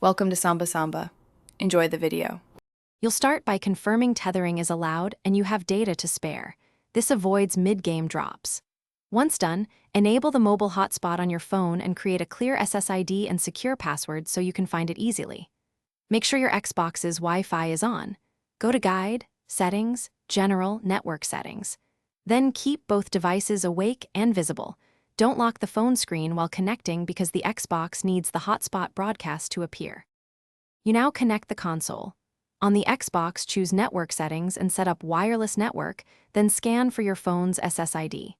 Welcome to Samba Samba. Enjoy the video. You'll start by confirming tethering is allowed and you have data to spare. This avoids mid-game drops. Once done, enable the mobile hotspot on your phone and create a clear SSID and secure password so you can find it easily. Make sure your Xbox's Wi-Fi is on. Go to Guide, Settings, General, Network Settings. Then keep both devices awake and visible. Don't lock the phone screen while connecting because the Xbox needs the hotspot broadcast to appear. You now connect the console. On the Xbox, choose Network Settings and set up Wireless Network, then scan for your phone's SSID.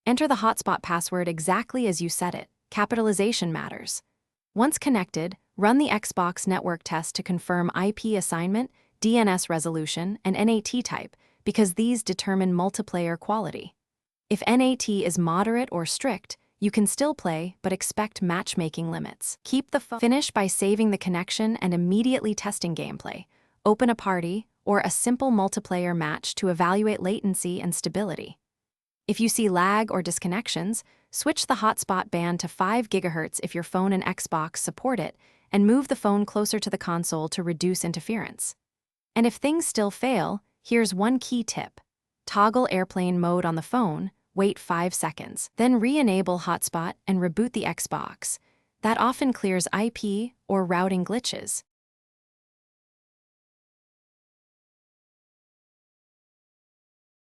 Enter the hotspot password exactly as you set it. Capitalization matters. Once connected, run the Xbox network test to confirm IP assignment, DNS resolution, and NAT type, because these determine multiplayer quality. If NAT is moderate or strict, you can still play, but expect matchmaking limits. Keep the phone. Finish by saving the connection and immediately testing gameplay. Open a party or a simple multiplayer match to evaluate latency and stability. If you see lag or disconnections, switch the hotspot band to 5 GHz if your phone and Xbox support it, and move the phone closer to the console to reduce interference. And if things still fail, here's one key tip. Toggle airplane mode on the phone, wait 5 seconds, then re-enable hotspot and reboot the Xbox. That often clears IP or routing glitches.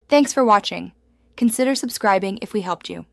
Thanks for watching. Consider subscribing if we helped you.